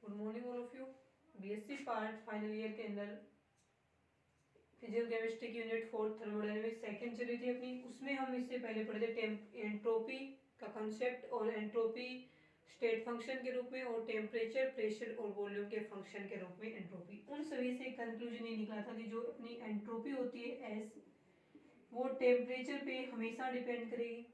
Good morning all of you. BSc part final year के अंदर physical chemistry की unit 4 thermodynamics second चली थी अपनी। उसमें हम इससे पहले पढ़े थे एंट्रोपी का कंसेप्ट और एंट्रोपी स्टेट फंक्शन के रूप में और टेम्परेचर प्रेशर और वॉल्यूम के फंक्शन के रूप में एंट्रोपी। उन सभी से कंक्लूजन ये निकला था कि जो अपनी एंट्रोपी होती है एस, वो टेम्परेचर पे हमेशा डिपेंड करेगी।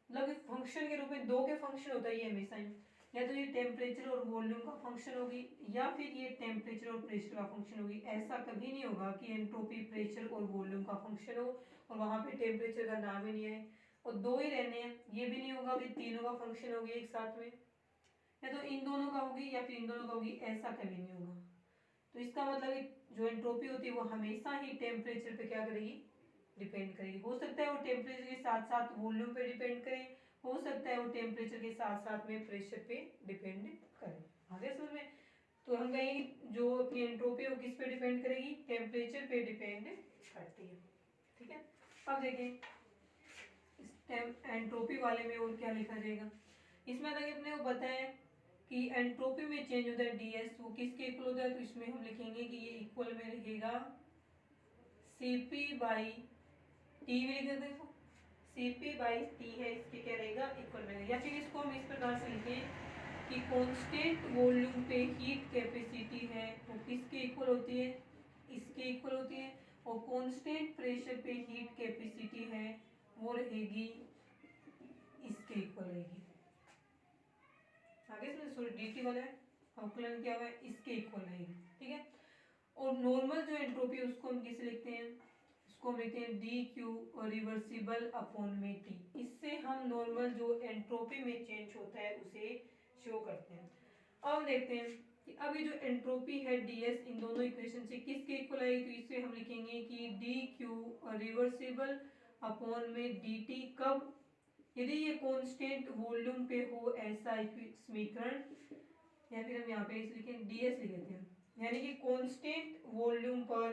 मतलब फंक्शन के रूप में दो के फंक्शन होता है ये हमेशा ही, या तो ये टेम्परेचर और वॉल्यूम का फंक्शन होगी या फिर ये टेम्परेचर और प्रेशर का फंक्शन होगी। ऐसा कभी नहीं होगा कि एंट्रोपी प्रेशर और वॉल्यूम का फंक्शन हो और वहां पे टेम्परेचर का नाम ही नहीं है और दो ही रहने हैं। ये भी नहीं होगा कि तीनों का फंक्शन होगी एक साथ में, या तो इन दोनों का होगी या फिर इन दोनों का होगी, ऐसा कभी नहीं होगा। तो इसका मतलब जो एंट्रोपी होती है वो हमेशा ही टेम्परेचर पे क्या करेगी, डिपेंड करेगी। हो सकता है वो टेम्परेचर के साथ साथ वॉल्यूम पे डिपेंड करे, हो सकता है वो टेम्परेचर के साथ साथ में प्रेशर पे डिपेंड करे। आगे समझ में? तो हम कहेंगे जो अपनी एंट्रोपी है वो किस पे डिपेंड करेगी, टेम्परेचर पे डिपेंड करती है। ठीक है, अब देखें इस एंट्रोपी वाले में और क्या लिखा जाएगा। इसमें तक अपने को बताया कि एंट्रोपी में चेंज होता है डीएस, वो किसके इक्वल होता है, तो इसमें हम लिखेंगे कि ये इक्वल में रहेगा सीपी बाई टी भी लिख देते, सीपी बाई टी है, इसके क्या रहेगा, इक्वल में। या फिर इसको हम इस प्रकार से लिखें कि कांस्टेंट वॉल्यूम पे हीट कैपेसिटी है वो किसके इक्वल होती है, इसके इक्वल होती है, और कांस्टेंट प्रेशर पे हीट कैपेसिटी है वो रहेगी इसके इक्वल रहेगी। आगे सॉरी डीटी वाला है, अवकलन क्या हुआ है, इसके इक्वल रहेगी। ठीक है, और नॉर्मल जो एंट्रोपी है उसको हम किसे लिखते हैं, इसको हम लिखते हैं डी क्यू रिवर्सिबल अपॉन में टी। इससे हम नॉर्मल जो एंट्रोपी में चेंज होता है उसे शो करते हैं। अब देखते हैं कि अब ये जो एंट्रोपी है डीएस इन दोनों इक्वेशन से किसके इक्वल आएगी, तो इसे हम लिखेंगे कि डी क्यू रिवर्सिबल अपॉन में डी टी कब, यदि ये कांस्टेंट वॉल्यूम पे हो ऐसा समीकरण, या फिर हम यहाँ पे इसे लिखें डीएस लिख देते हैं, यानी कि कांस्टेंट वॉल्यूम पर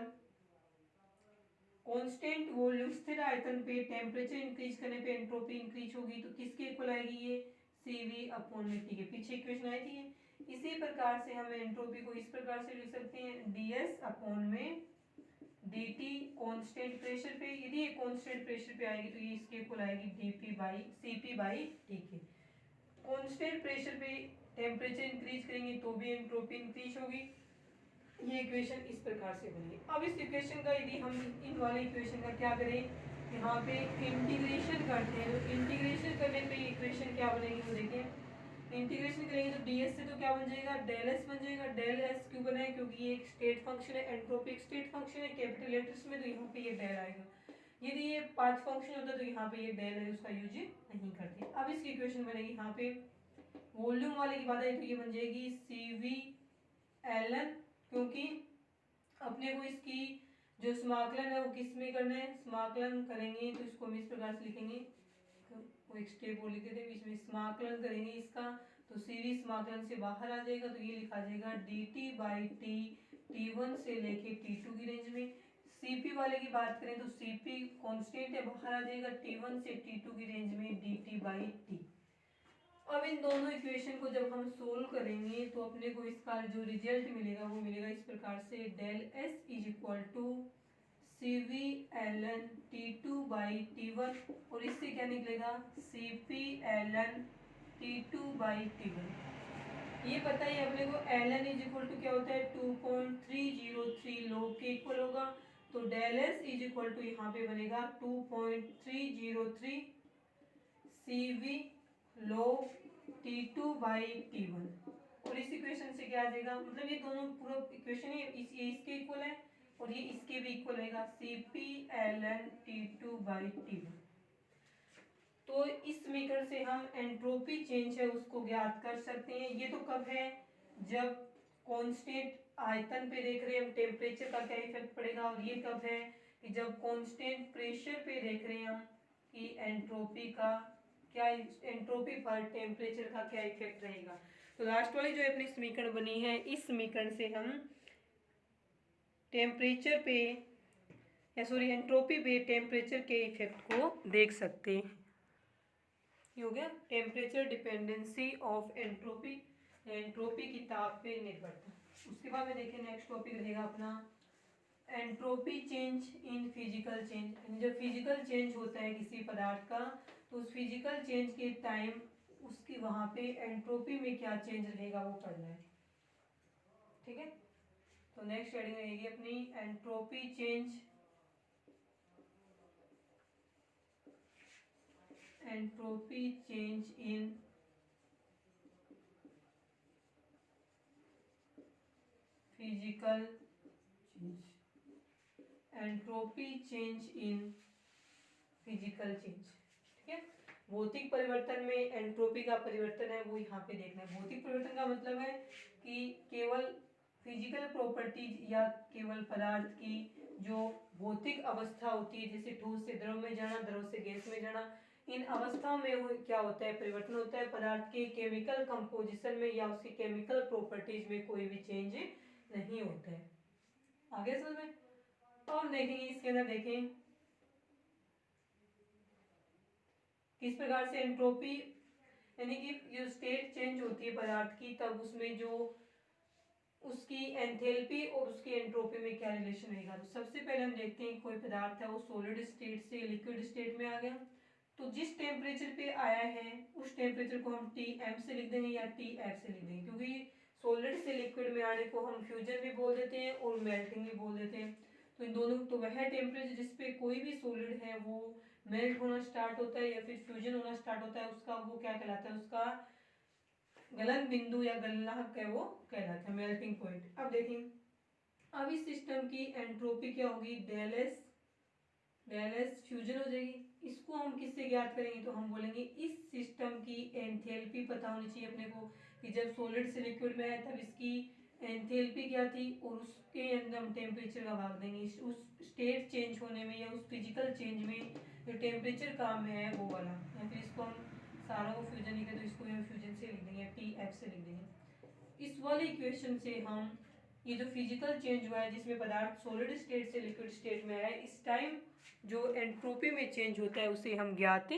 कांस्टेंट वॉल्यूम स्थिर आयतन पे टेम्परेचर इंक्रीज करने पे एंट्रोपी इंक्रीज होगी। तो किसके इक्वल आएगी ये, सीवी अपॉन में टी के। पीछे इक्वेशन आई थी। इसी प्रकार से हम एंट्रोपी को इस प्रकार से लिख सकते हैं डीएस अपॉन में dt कांस्टेंट प्रेशर पे, यदि ये कांस्टेंट प्रेशर पे आएगी तो ये इसके इक्वल आएगी dp by cp by tk। Constant pressure पे टेम्परेचर इंक्रीज करेंगे तो भी एंट्रोपी इंक्रीज होगी। ये इक्वेशन इस प्रकार से बनेगी। अब इस इक्वेशन का यदि हम इन वाले इक्वेशन का क्या करें, यहाँ पे इंटीग्रेशन करते हैं, तो इंटीग्रेशन करने पे इक्वेशन क्या बनेगी वो देखें। इंटीग्रेशन करेंगे तो ds से तो क्या बन जाएगा, डेल एस बन जाएगा। डेल एस क्यों बना है, क्योंकि ये एक स्टेट फंक्शन है, एंट्रोपिक स्टेट फंक्शन है कैपिटल लेटर्स में, तो यहाँ पे ये डेल आएगा। यदि ये पाथ फंक्शन होता तो यहाँ पे ये डेल है उसका यूज नहीं करते। अब इसकी इक्वेशन बनेगी, यहाँ पे वॉल्यूम वाले की बात है तो ये बन जाएगी CV ln, क्योंकि अपने को इसकी जो समाकलन है वो किस में करना है, समाकलन करेंगे तो इसको हम इस प्रकार से लिखेंगे, वो एक स्टेप वो लिखे थे इसमें, समाकलन करेंगे इसका तो सीवी समाकलन से बाहर आ जाएगा, तो ये लिखा जाएगा dt बाई टी t1 से लेके t2 की रेंज में। cp वाले की बात करें तो cp कांस्टेंट है, बाहर आ जाएगा t1 से t2 की रेंज में dt बाई टी। अब इन दोनों इक्वेशन को जब हम सोल्व करेंगे तो अपने को इसका जो रिजल्ट मिलेगा वो मिलेगा इस प्रकार से, del S is equal to CV ln T2 by T1, और इससे क्या निकलेगा CP ln T2 by T1। ये पता है अपने को ln इज इक्वल टू क्या होता है 2.303 log के इक्वल होगा, तो del S is equal to यहाँ पे बनेगा 2.303 CV log T2 by T1। और इस इक्वेशन से क्या आ जाएगा, मतलब ये दोनों पूरा इक्वेशन है इसके इक्वल है और ये इसके भी इक्वल रहेगा CP ln T2 by T1। तो इस समीकरण से हम एंट्रोपी चेंज है उसको ज्ञात कर सकते हैं। ये तो कब है, जब कांस्टेंट आयतन पे देख रहे हैं हम टेम्परेचर का क्या इफेक्ट पड़ेगा, और ये कब है कि जब कांस्टेंट प्रेशर पे देख रहे हैं हम कि एंट्रोपी का क्या, एंट्रोपी पर टेम्परेचर का क्या इफेक्ट रहेगा। तो लास्ट वाली जो अपनी समीकरण बनी है, इस समीकरण से हम टेम्परेचर पे या सॉरी एंट्रोपी पे टेम्परेचर के इफेक्ट को देख सकते हैं। ये हो गया temperature dependency of entropy, entropy की ताप पे निर्भरता। उसके बाद में देखें नेक्स्ट टॉपिक रहेगा अपना entropy change in physical change. जब फिजिकल चेंज होता है किसी पदार्थ का तो उस फिजिकल चेंज के टाइम उसकी वहां पे एंट्रोपी में क्या चेंज रहेगा वो पढ़ना है। ठीक है, तो नेक्स्ट हेडिंग रहेगी अपनी entropy change, entropy change in physical change, entropy change in physical change. ठीक है, भौतिक परिवर्तन में एंट्रोपी का परिवर्तन है वो यहाँ पे देखना है। भौतिक परिवर्तन का मतलब है कि केवल फिजिकल प्रॉपर्टीज या केवल पदार्थ की जो भौतिक अवस्था होती है, जैसे ठोस से द्रव में जाना, द्रव से गैस में जाना, इन अवस्थाओं में वो क्या होता है, परिवर्तन होता है। पदार्थ के केमिकल कंपोजिशन में या उसकी केमिकल प्रॉपर्टीज में कोई भी चेंज नहीं होता है। आगे समझ में तो हम देखेंगे इसके अंदर देखें किस प्रकार से एंट्रोपी यानी कि जो स्टेट चेंज होती है पदार्थ की तब उसमें जो उसकी एंथैल्पी और उसकी एंट्रोपी में क्या रिलेशन रहेगा। तो सबसे पहले हम देखते हैं कोई पदार्थ है वो सॉलिड स्टेट से लिक्विड स्टेट में आ गया, तो जिस टेम्परेचर पे आया है उस टेम्परेचर को हम Tm से लिख देंगे या Tf से लिख देंगे, क्योंकि सॉलिड से लिक्विड में आने को हम फ्यूजन भी बोल देते हैं और मेल्टिंग भी बोल देते हैं। तो इन दोनों, तो वह टेम्परेचर जिसपे कोई भी सॉलिड है वो मेल्ट होना स्टार्ट होता है या फिर फ्यूजन होना स्टार्ट होता है, उसका वो क्या कहलाता है, उसका गलन बिंदु या गलनांक है वो कहलाता है, मेल्टिंग पॉइंट। अब देखिए अब इस सिस्टम की एंट्रोपी क्या होगी, डेल एस फ्यूजन हो जाएगी। इसको हम किससे ज्ञात करेंगे, तो हम बोलेंगे इस सिस्टम की एंथैल्पी पता होनी चाहिए अपने को कि जब सॉलिड से लिक्विड में आया तब इसकी एंथैल्पी क्या थी और उसके अंदर हम टेम्परेचर का भाग देंगे उस स्टेट चेंज होने में या उस फिजिकल चेंज में जो टेम्परेचर काम है वो वाला, या फिर इसको हम सारों को फ्यूजन लिखे तो इसको हम फ्यूजन से लिख देंगे, Tf से लिख देंगे। इस वाले इक्वेशन से हम ये जो फिजिकल चेंज हुआ है जिसमें पदार्थ सॉलिड स्टेट से लिक्विड स्टेट में आया है, इस टाइम जो एंट्रोपी में चेंज होता है उसे हम ज्ञात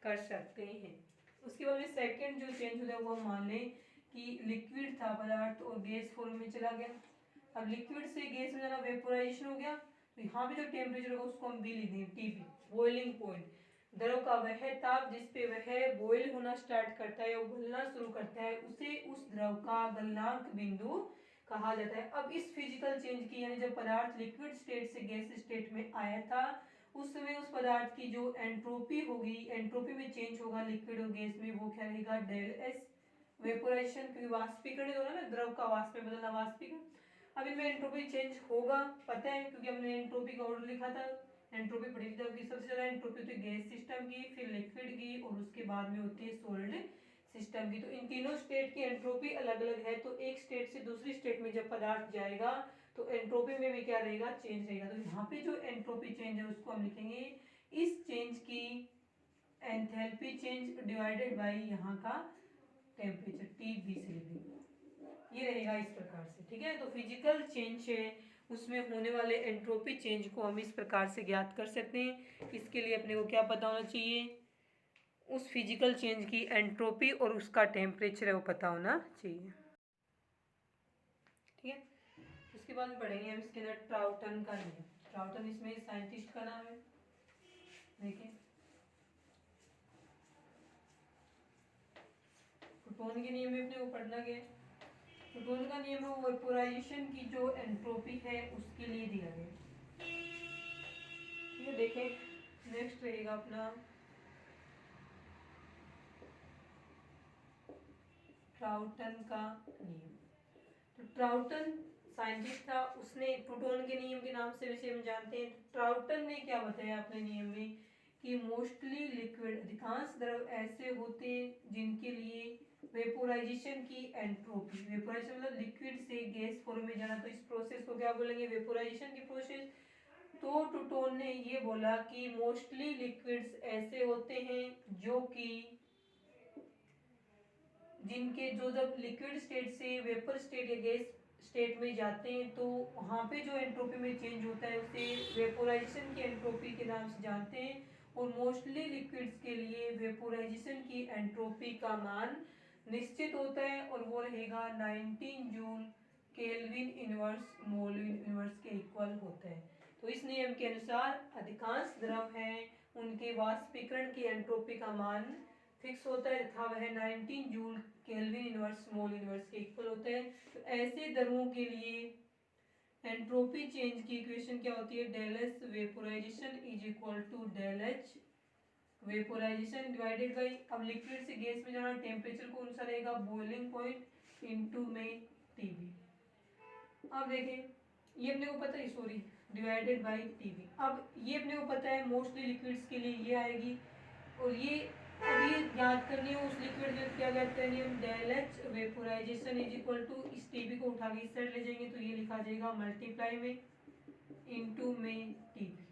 कर सकते हैं। उसके बाद में सेकंड जो चेंज होता है वो हम मान लें कि लिक्विड था पदार्थ और गैस फॉर्म में चला गया। अब लिक्विड से गैस में जाना वेपोराइजेशन हो गया, तो यहाँ पे जो टेम्परेचर होगा उसको हम बी लिख देंगे, Tb बॉइलिंग पॉइंट। द्रव का वह ताप जिसपे वह बॉयल होना स्टार्ट करता है और उबलना शुरू करता है उसे उस द्रव का गलनांक बिंदु कहा जाता है। अब इस फिजिकल चेंज की यानी जब पदार्थ लिक्विड स्टेट से गैस स्टेट में आया था उस समय उस पदार्थ की जो एंट्रोपी होगी, एंट्रोपी में चेंज होगा लिक्विड और गैस में, वो क्या रहेगा, डेल एस वेपोराइजेशन, क्योंकि वाष्पीकरण हो रहा है ना, द्रव का वाष्प में बदलना वाष्पीकरण। अब इनमें एंट्रोपी चेंज होगा पता है क्योंकि हमने एंट्रोपी का ऑर्डर लिखा था, एंट्रोपी पढ़ी थी कि सबसे ज्यादा एंट्रोपी होती है गैस सिस्टम की, फिर लिक्विड की और उसके बाद में होती है सॉलिड सिस्टम की। तो इन तीनों स्टेट की एंट्रोपी अलग अलग है, तो एक स्टेट से दूसरी स्टेट में जब पदार्थ जाएगा तो एंट्रोपी में भी क्या रहेगा, चेंज रहेगा। तो यहाँ पे जो एंट्रोपी चेंज है उसको हम लिखेंगे इस चेंज की एंथैल्पी चेंज डिवाइडेड बाय यहाँ का टेम्परेचर, Tb से लिखेंगे, ये रहेगा इस प्रकार से। ठीक है, तो फिजिकल चेंज है उसमें होने वाले एंट्रोपी चेंज को हम इस प्रकार से ज्ञात कर सकते हैं। इसके लिए अपने को क्या पता होना चाहिए, उस फिजिकल चेंज की एंट्रोपी और उसका टेम्परेचर है वो पता होना चाहिए। ठीक है, उसके बाद पढ़ेंगे हम इसके अंदर ट्राउटन का नियम। ट्राउटन इसमें साइंटिस्ट का नाम है, देखिए न्यूटन के नियम में अपने को पढ़ना गया है। न्यूटन का नियम है वेपोराइजेशन की जो एंट्रोपी है उसके लिए दिया गया। ये देखें नेक्स्ट रहेगा अपना ट्राउटन का नियम। तो ट्राउटन साइंटिस्ट था, उसने न्यूटन के नियम के नाम से विषय में जानते हैं। ट्राउटन ने क्या बताया अपने नियम में कि मोस्टली लिक्विड, अधिकांश द्रव ऐसे होते हैं जिनके लिए वेपोराइजेशन की एंट्रोपी, वेपोराइजेशन मतलब लिक्विड से गैस फॉर्म में जाना, तो इस प्रोसेस को क्या बोलेंगे, वेपोराइजेशन की प्रोसेस। तो न्यूटन ने ये बोला कि मोस्टली लिक्विड्स ऐसे होते हैं जो कि जिनके जो जब लिक्विड स्टेट से वेपर स्टेट या गैस स्टेट में जाते हैं तो वहाँ पे जो एंट्रोपी में चेंज होता है उसे वेपोराइजेशन की एंट्रोपी के नाम से जानते हैं। और मोस्टली लिक्विड्स के लिए वेपोराइजेशन की एंट्रोपी का मान निश्चित होता है और वो रहेगा 19 joule kelvin inverse mole inverse के इक्वल होता है। तो इस नियम के अनुसार अधिकांश द्रव हैं उनके वाष्पीकरण की एंट्रोपी का मान फिक्स होता है तथा वह 19 joule kelvin inverse mole inverse के इक्वल होता है। तो ऐसे द्रवों के लिए एंट्रोपी चेंज की इक्वेशन क्या होती है, del S vaporization is equal to del H vaporization divided by, अब लिक्विड से गैस में जाना टेम्परेचर कौन सा रहेगा, बॉइलिंग पॉइंट इनटू में टीबी। अब देखें ये अपने को पता है, सॉरी डिवाइडेड बाई टीबी। अब ये अपने को पता है मोस्टली लिक्विड्स के लिए ये आएगी, और ये अब ये याद करनी है उस लिक्विड में क्या कहते हैं हम, del H vaporization is equal to, इस टीबी को उठा के इस साइड ले जाएंगे तो ये लिखा जाएगा मल्टीप्लाई में इनटू में टीबी।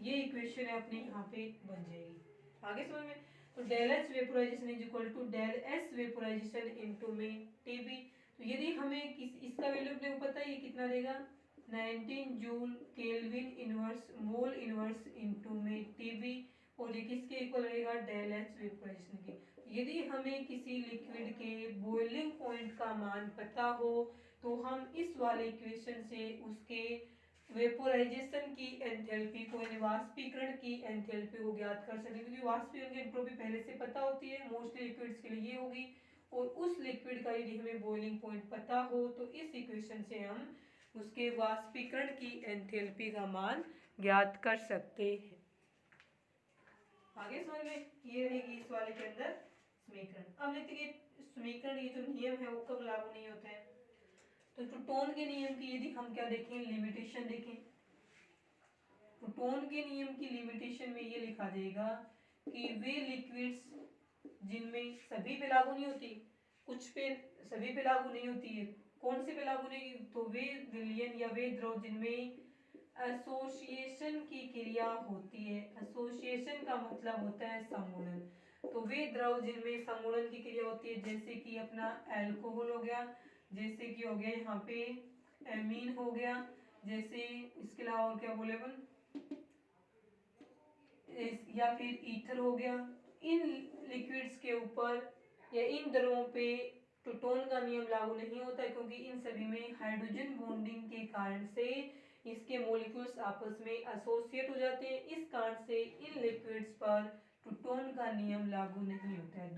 ये इक्वेशन है अपनी यहाँ पे बन जाएगी। आगे समझ में, तो del H vaporization is equal to del S vaporization into में टीबी। तो यदि हमें इसका वैल्यू अपने को पता है ये कितना देगा, 19 joule kelvin inverse mole inverse into में टीबी, और ये किसके इक्वल रहेगा, डेल एच वेपोराइजेशन के। यदि हमें किसी लिक्विड के बॉइलिंग पॉइंट का मान पता हो तो हम इस वाले इक्वेशन से उसके वेपोराइजेशन की एंथैल्पी को यानी वाष्पीकरण की एंथैल्पी को ज्ञात कर सकते हैं, क्योंकि वाष्पीकरण की एंट्रोपी पहले से पता होती है, मोस्टली लिक्विड्स के लिए ये होगी। और उस लिक्विड का यदि हमें बॉइलिंग पॉइंट पता हो तो इस इक्वेशन से हम उसके वाष्पीकरण की एंथैल्पी का मान ज्ञात कर सकते हैं। आगे समझ में, ये रहेगी इस वाले के अंदर समीकरण। अब देखते हैं समीकरण ये जो नियम है वो कब लागू नहीं होता है। तो टूटोन के नियम की यदि हम क्या देखें, लिमिटेशन देखें, टूटोन के नियम की लिमिटेशन में ये लिखा जाएगा कि वे लिक्विड्स जिनमें सभी पे लागू नहीं होती, कुछ पे सभी पे लागू नहीं होती है, कौन से पे लागू नहीं, तो वे विलयन या वे द्रव जिनमें एसोसिएशन की क्रिया होती है। एसोसिएशन का मतलब होता है संगुणन। तो वे द्रव जिनमें संगुणन की क्रिया होती है, जैसे कि अपना अल्कोहल हो गया, जैसे कि हो गया यहाँ पे एमीन हो गया, जैसे इसके अलावा और क्या बोले अपन, या फिर ईथर हो गया। इन लिक्विड्स के ऊपर या इन द्रवों पे टूटोन का नियम लागू नहीं होता है, क्योंकि इन सभी में हाइड्रोजन बॉन्डिंग के कारण से इसके मॉलिक्यूल्स आपस में एसोसिएट हो जाते हैं। इस कारण से इन लिक्विड्स पर टूटोन का नियम लागू नहीं होता है।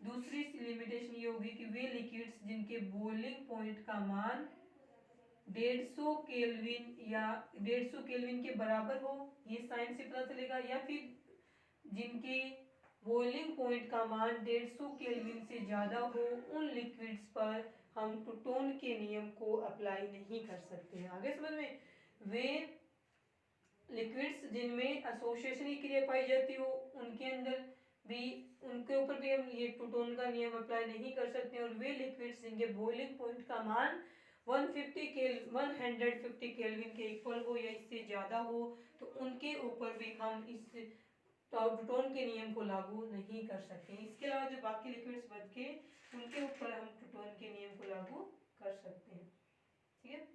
दूसरी लिमिटेशन ये होगी कि वे लिक्विड्स जिनके बॉइलिंग पॉइंट का मान 150 केल्विन या 150 केल्विन के बराबर हो, ये साइन से पता चलेगा, या फिर जिनके बॉइलिंग पॉइंट का मान 150 केल्विन से ज़्यादा हो, उन लिक्विड्स पर हम टूटोन के नियम को अप्लाई नहीं कर सकते हैं। आगे समझ में, वे लिक्विड्स जिनमें एसोसिएशन की क्रिया पाई जाती हो उनके अंदर भी, उनके ऊपर भी हम ये टूटोन का नियम अप्लाई नहीं कर सकते। और वे लिक्विड्स जिनके बॉइलिंग पॉइंट का मान 150 केल्विन के इक्वल हो या इससे ज़्यादा हो, तो उनके ऊपर भी हम इस टूटोन के नियम को लागू नहीं कर सकते। इसके अलावा जो बाकी लिक्विड्स बच के उनके ऊपर हम टूटोन के नियम को लागू कर सकते हैं। ठीक है,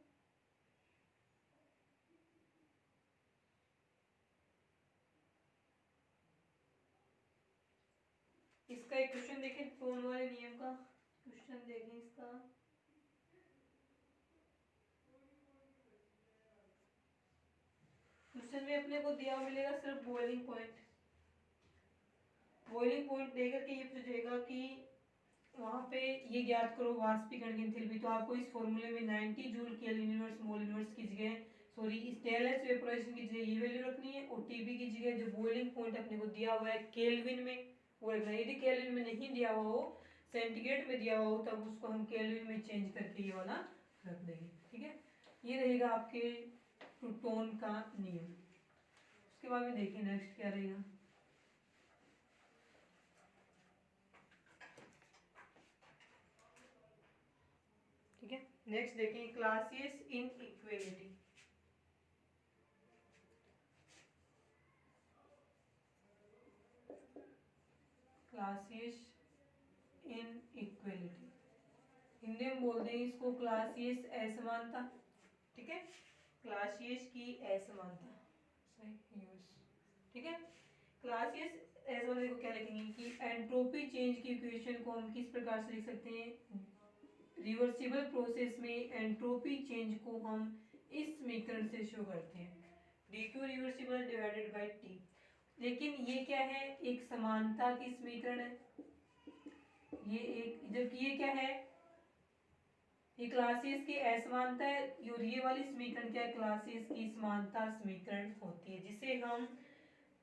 इसका एक क्वेश्चन देखें, टूटोन वाले नियम का क्वेश्चन देखें। इसका क्वेश्चन में अपने को दिया मिलेगा सिर्फ बॉइलिंग पॉइंट। बॉइलिंग पॉइंट देकर के ये पूछेगा कि वहाँ पे ये ज्ञात करो वाष्पीकरण की एंथैल्पी। तो आपको इस फॉर्मूले में 90 joule kelvin inverse mole inverse की जगह, सॉरी इस डेल एच वेपोराइजेशन की जगह ये वैल्यू रखनी है, और टीबी की जगह जो बॉइलिंग पॉइंट अपने को दिया हुआ है केल्विन में वो रखना है। यदि केल्विन में नहीं दिया हुआ हो, सेंटीग्रेड में दिया हुआ हो, तब उसको हम केल्विन में चेंज करके ये वाला रख देंगे। ठीक है, ये रहेगा आपके टूटोन का नियम। उसके बाद में देखिए नेक्स्ट क्या रहेगा। ठीक है, नेक्स्ट देखें classes in equality. Classes in equality, Hindi में बोल देंगे इसको क्लासेस असमानता। ठीक है, क्लासेस की असमानता सही यूज। ठीक है, क्लासेस एज वाले को क्या लिखेंगे कि एंट्रोपी चेंज की इक्वेशन को हम किस प्रकार से लिख सकते हैं, रिवर्सिबल प्रोसेस में एंट्रोपी चेंज को हम इस समीकरण से शो करते हैं, dq reversible divided by t। लेकिन ये क्या है, एक समानता की समीकरण है, ये एक, जबकि ये क्या है, ये क्लासेस की असमानता है, और ये वाली समीकरण क्या है, क्लासेस की समानता समीकरण होती है, जिसे हम,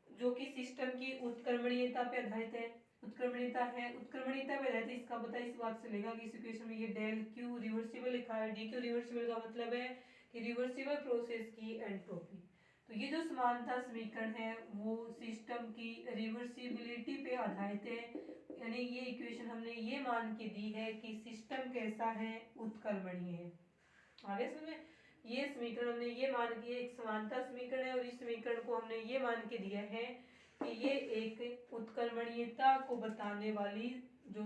जो कि सिस्टम की उत्क्रमणीयता पे आधारित है, उत्क्रमणीयता है, उत्क्रमणीयता पे आधारित है। इसका पता इस बात से लेगा कि इस इक्वेशन में ये डेल क्यू रिवर्सिबल लिखा है, डी क्यू रिवर्सिबल का मतलब है कि रिवर्सिबल प्रोसेस की एंट्रोपी। तो ये जो समानता समीकरण है वो सिस्टम की रिवर्सिबिलिटी पे आधारित है, यानी ये इक्वेशन हमने ये मान के दी है कि सिस्टम कैसा है, उत्क्रमणीय है। आगे समझ में, ये समीकरण हमने ये मान के, एक समानता समीकरण है और इस समीकरण को हमने ये मान के दिया है कि ये एक उत्क्रमणीयता को बताने वाली जो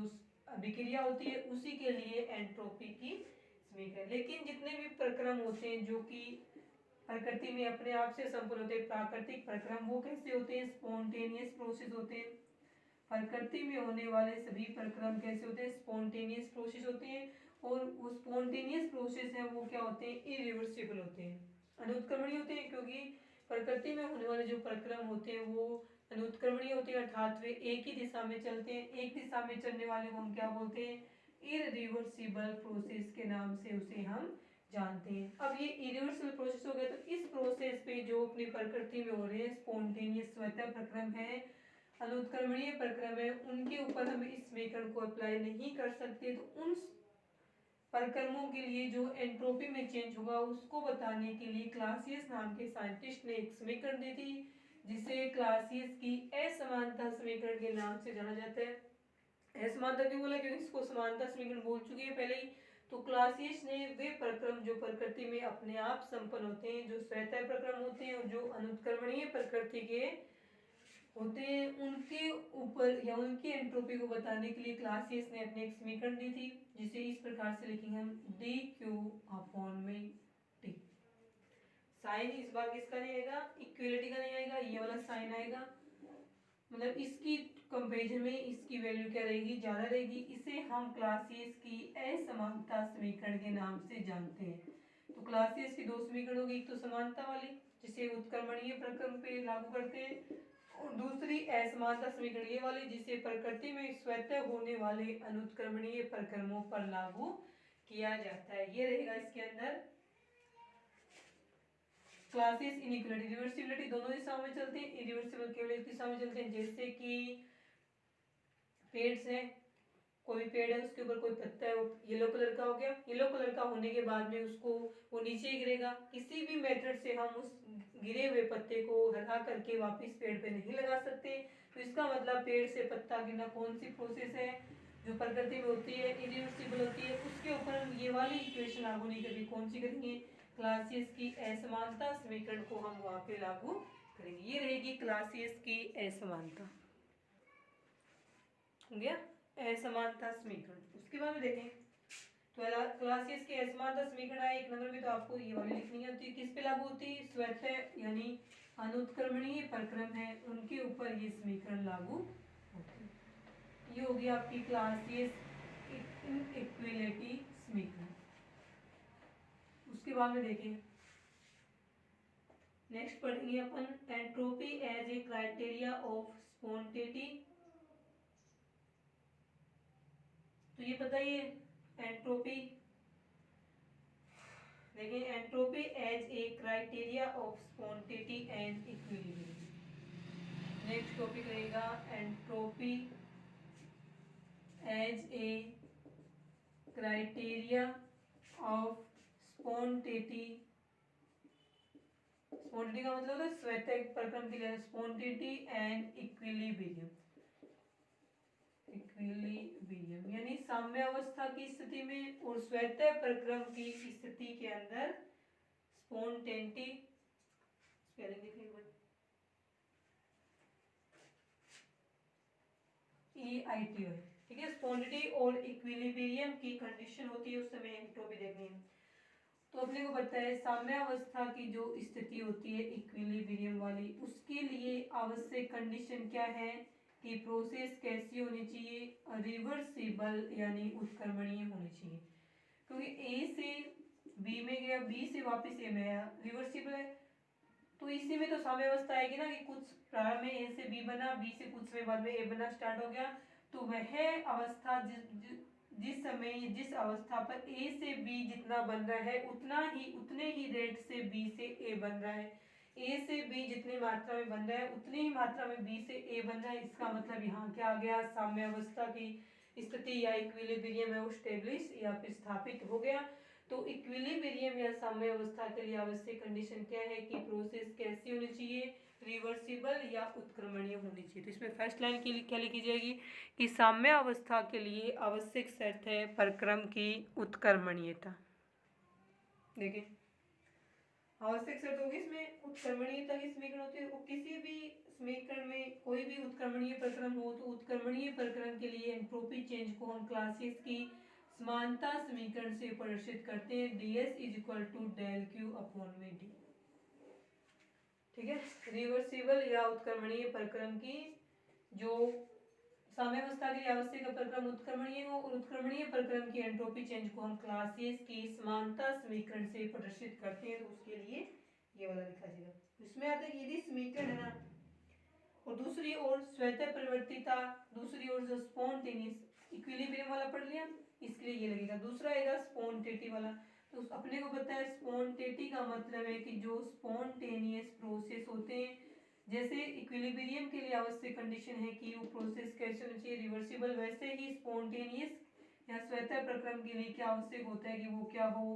अभिक्रिया होती है उसी के लिए एंट्रोपी की समीकरण। लेकिन जितने भी प्रक्रम होते हैं जो कि प्रकृति में अपने आप से संपन्न होते हैं, प्राकृतिक प्रक्रम, वो कैसे होते हैं, स्पॉन्टेनियस प्रोसेस होते हैं। प्रकृति में होने वाले सभी प्रक्रम कैसे होते हैं, स्पॉन्टेनियस प्रोसेस होते हैं, और वो स्पॉन्टेनियस प्रोसेस है वो क्या होते हैं, इरिवर्सिबल होते हैं, अनुत्क्रमणीय होते हैं, क्योंकि प्रकृति में होने वाले जो प्रक्रम होते हैं वो अनुत्क्रमणीय होते हैं, अर्थात वे एक ही दिशा में चलते हैं। एक दिशा में चलने वाले को हम क्या बोलते हैं, इरिवर्सिबल प्रोसेस के नाम से उसे हम जानते हैं। अब ये इरिवर्सिबल प्रोसेस हो गया, तो इस प्रोसेस पे जो अपनी प्रकृति में हो रहे हैं स्पॉन्टेनियस स्वतः प्रक्रम है, अनुत्क्रमणीय प्रक्रम है, उनके ऊपर हम इस समीकरण को अप्लाई नहीं कर सकते। तो उन प्रक्रमों के लिए जो एंट्रोपी में चेंज होगा उसको बताने के लिए क्लासियस नाम के साइंटिस्ट ने एक समीकरण दी थी, जिसे क्लासियस की असमानता समीकरण के नाम से जाना जाता है। असमानता क्यों बोला, क्योंकि इसको समानता समीकरण बोल चुके हैं पहले ही। तो क्लासियस ने वे प्रक्रम जो प्रकृति में अपने आप संपन्न होते हैं, जो स्वतः प्रक्रम होते हैं और जो अनुत्क्रमणीय प्रकृति के होते हैं, उनके ऊपर या उनकी एंट्रोपी को बताने के लिए क्लासियस ने अपने एक समीकरण दी थी, जिसे इस प्रकार से लिखेंगे हम डी क्यू अपॉन में टी। साइन इस बार किसका नहीं आएगा, इक्वलिटी का नहीं आएगा, ये वाला साइन आएगा, मतलब इसकी कंपेरिजन में इसकी वैल्यू क्या रहेगी, ज्यादा रहेगी। इसे हम क्लासियस की असमानता समीकरण के नाम से जानते हैं। तो क्लासियस की दो समीकरण होगी, एक तो समानता वाली जिसे उत्क्रमणीय प्रक्रम पे लागू करते हैं, और दूसरी असमानता समीकरण ये वाली जिसे प्रकृति में स्वतः होने वाले अनुत्क्रमणीय प्रक्रमों पर लागू किया जाता है। ये रहेगा इसके अंदर क्लासेस इनइक्वलिटी, रिवर्सिबिलिटी दोनों दिशाओं में चलते हैं, इरिवर्सिबल केवल एक दिशा में चलते हैं। जैसे कि पेड़ है, कोई पेड़ है उसके ऊपर कोई पत्ता है, वो येलो कलर का हो गया, येलो कलर का होने के बाद में उसको वो नीचे गिरेगा, किसी भी मेथड से हम उस गिरे हुए पत्ते को हटा करके वापस पेड़ पे नहीं लगा सकते। तो इसका मतलब पेड़ से पत्ता गिरना कौन सी प्रोसेस है, जो प्रकृति में होती है, इरिवर्सिबल होती है, उसके ऊपर हम ये वाली इक्वेशन लागू नहीं करेंगे। कौन सी करेंगे, क्लासियस की असमानता समीकरण को हम वहां पे लागू करेंगे। ये रहेगी क्लासियस की असमानता, हो गया असमानता समीकरण। उसके बाद में देखें तो क्लासियस के असमानता समीकरण आए एक नंबर में, तो आपको ये वाली लिखनी होती है, किस पे लागू होती है, स्वतः यानी अनुत्क्रमणीय प्रक्रम है उनके ऊपर ये समीकरण लागू होते हैं। ये होगी आपकी क्लासियस इनइक्वलिटी समीकरण। उसके बाद में देखें नेक्स्ट पढ़ेंगे अपन entropy as a criteria of spontaneity. तो ये बताइए एंट्रोपी, देखिए entropy as a criteria of spontaneity and equilibrium. Next topic रहेगा entropy as a criteria of spontaneity. Spontaneity का मतलब है स्वतः प्रक्रम के लिए, स्पॉन्टेनिटी एंड इक्विलिब्रियम। इक्विलिब्रियम यानी साम्यावस्था की स्थिति में और स्वतः प्रक्रम की स्थिति के अंदर स्पॉन्टेनिटी, स्पेलिंग लिखेंगे EITO है, ठीक है। स्पॉन्टेनिटी और इक्विलिब्रियम की कंडीशन होती है उस समय एंट्रोपी देखनी है। तो अपने को पता है साम्यावस्था की जो स्थिति होती है इक्विलिब्रियम वाली, उसके लिए आवश्यक कंडीशन क्या है, कि प्रोसेस कैसी होनी चाहिए, रिवर्सिबल यानी उत्क्रमणीय होनी चाहिए, क्योंकि ए से बी में गया, बी से वापस ए में आया, रिवर्सिबल है तो इसी में तो साम्यावस्था आएगी ना, कि कुछ प्रारंभ में ए से बी बना, बी से कुछ समय बाद में ए बनना स्टार्ट हो गया, तो वह अवस्था जिस समय जिस अवस्था पर ए से बी जितना बन रहा है उतने ही रेट से बी से ए बन रहा है, ए से बी जितनी मात्रा में बन रहा है उतनी ही मात्रा में बी से ए बन रहा है। इसका मतलब यहाँ क्या आ गया, साम्यावस्था की स्थिति या इक्विलिब्रियम है वो स्टेब्लिश या फिर स्थापित हो गया। तो इक्विलिब्रियम या साम्यावस्था के लिए आवश्यक कंडीशन क्या है कि प्रोसेस कैसी होनी चाहिए, रिवर्सिबल या उत्क्रमणीय होनी चाहिए। तो इसमें फर्स्ट लाइन के लिए क्या लिखी जाएगी कि साम्यावस्था के लिए आवश्यक शर्त है प्रक्रम की उत्क्रमणीयता। देखिए आवश्यक शर्त होगी इसमें उत्क्रमणीयता की समीकरण होती है, किसी भी समीकरण में कोई भी उत्क्रमणीय प्रक्रम हो तो उत्क्रमणीय प्रक्रम के लिए एंट्रोपी चेंज को हम क्लासेस की समानता समीकरण से प्रदर्शित करते हैं, ds is equal to del Q upon में डी। ठीक है, रिवर्सिबल या उत्क्रमणीय प्रक्रम की जो साम्यावस्था के लिए आवश्यक प्रक्रम उत्क्रमणीय हो और उत्क्रमणीय प्रक्रम की एंट्रोपी चेंज को हम क्लासेस की समानता समीकरण से प्रदर्शित करते हैं, तो उसके लिए ये वाला लिखा जाएगा। इसमें आता है यदि समीकरण है ना, और दूसरी ओर स्वतः परिवर्तिता, दूसरी ओर जो स्पॉन्टेनियस इक्विलिब्रियम वाला पढ़ लिया, इसके लिए ये लगेगा। दूसरा आएगा स्पॉन्टेटी वाला, तो अपने को पता है स्पॉन्टेटी का मतलब है कि जो स्पॉन्टेनियस प्रोसेस होते हैं, जैसे इक्विलिब्रियम के लिए आवश्यक कंडीशन है कि वो प्रोसेस कैसे होनी चाहिए, रिवर्सिबल, वैसे ही स्पॉन्टेनियस या स्वतः प्रक्रम के लिए क्या आवश्यक होता है कि वो क्या हो,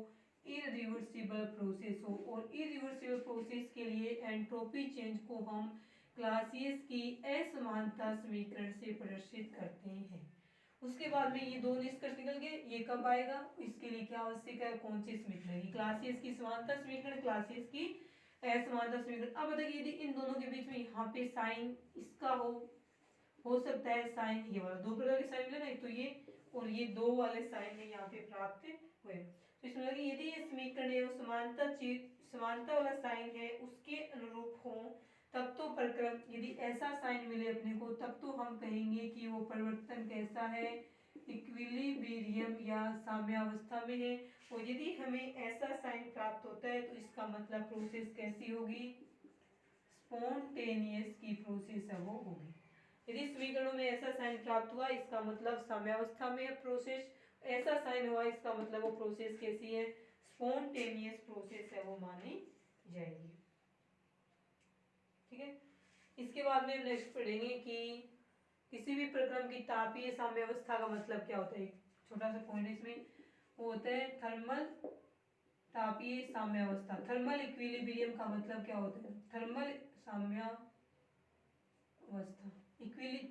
इरिवर्सिबल प्रोसेस हो। और इरिवर्सिबल प्रोसेस के लिए एंट्रोपी चेंज को हम क्लासियस की असमानता समीकरण से प्रदर्शित करते हैं। उसके बाद में ये दो निष्कर्ष निकल गए, ये कब आएगा, इसके लिए क्या आवश्यक है, कौन सी समीकरण, क्लासियस की समानता समीकरण, क्लासियस की असमानता समीकरण। अब बताइए यदि इन दोनों के बीच में यहाँ पे साइन इसका हो सकता है साइन, ये वाला दो प्रकार के साइन मिले ना, एक तो ये और ये दो वाले साइन है यहाँ पे प्राप्त हुए, तो इसमें लगे यदि ये समीकरण है वो समानता वाला साइन है उसके अनुरूप हो तब तो प्रक्रम, यदि ऐसा साइन मिले अपने को तब तो हम कहेंगे कि वो परिवर्तन कैसा है, इक्विलिब्रियम या साम्यावस्था में है। और यदि हमें ऐसा साइन प्राप्त होता है तो इसका मतलब प्रोसेस कैसी होगी, स्पॉन्टेनियस की प्रोसेस है वो होगी। यदि समीकरणों में ऐसा साइन प्राप्त हुआ इसका मतलब साम्यावस्था में है प्रोसेस, ऐसा साइन हुआ इसका मतलब वो प्रोसेस कैसी है, स्पॉन्टेनियस प्रोसेस है वो मानी जाएगी। ठीक है, इसके बाद में हम नेक्स्ट पढ़ेंगे कि किसी भी प्रक्रम की तापीय साम्यावस्था का मतलब क्या होता है। छोटा सा पॉइंट इसमें वो होता है थर्मल तापीय साम्यावस्था, थर्मल इक्विलिब्रियम का मतलब क्या होता है, थर्मल साम्यावस्था,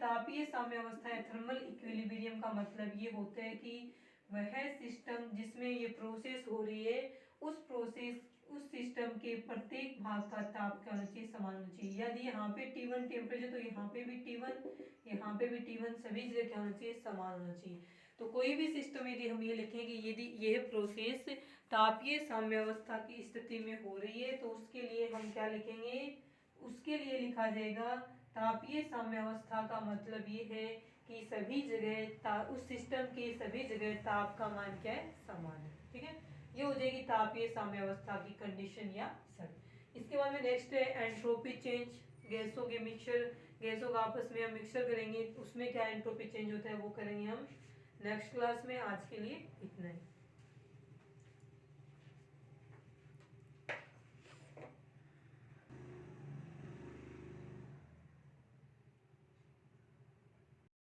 तापीय साम्यावस्था या थर्मल इक्विलिब्रियम का मतलब ये होता है कि वह सिस्टम जिसमें ये प्रोसेस हो रही है उस सिस्टम के प्रत्येक भाग का ताप क्या होना चाहिए, समान होना चाहिए। यदि यहाँ पे T1 टेम्परेचर तो यहाँ पे भी T1, यहाँ पे भी T1, सभी जगह क्या होना चाहिए, समान होना चाहिए। तो कोई भी सिस्टम यदि हम ये लिखें कि यदि यह प्रोसेस तापीय साम्यावस्था की स्थिति में हो रही है तो उसके लिए हम क्या लिखेंगे, उसके लिए लिखा जाएगा तापीय साम्यावस्था का मतलब ये है कि सभी जगह उस सिस्टम के सभी जगह ताप का मान क्या है, समान है। ठीक है, ये हो जाएगी तापीय साम्यावस्था की कंडीशन या शर्त। इसके बाद में नेक्स्ट है एंट्रोपी चेंज, गैसों के मिक्सचर, गैसों का आपस में हम मिक्सचर करेंगे उसमें क्या एंट्रोपी चेंज होता है वो करेंगे हम नेक्स्ट क्लास में। आज के लिए इतना ही।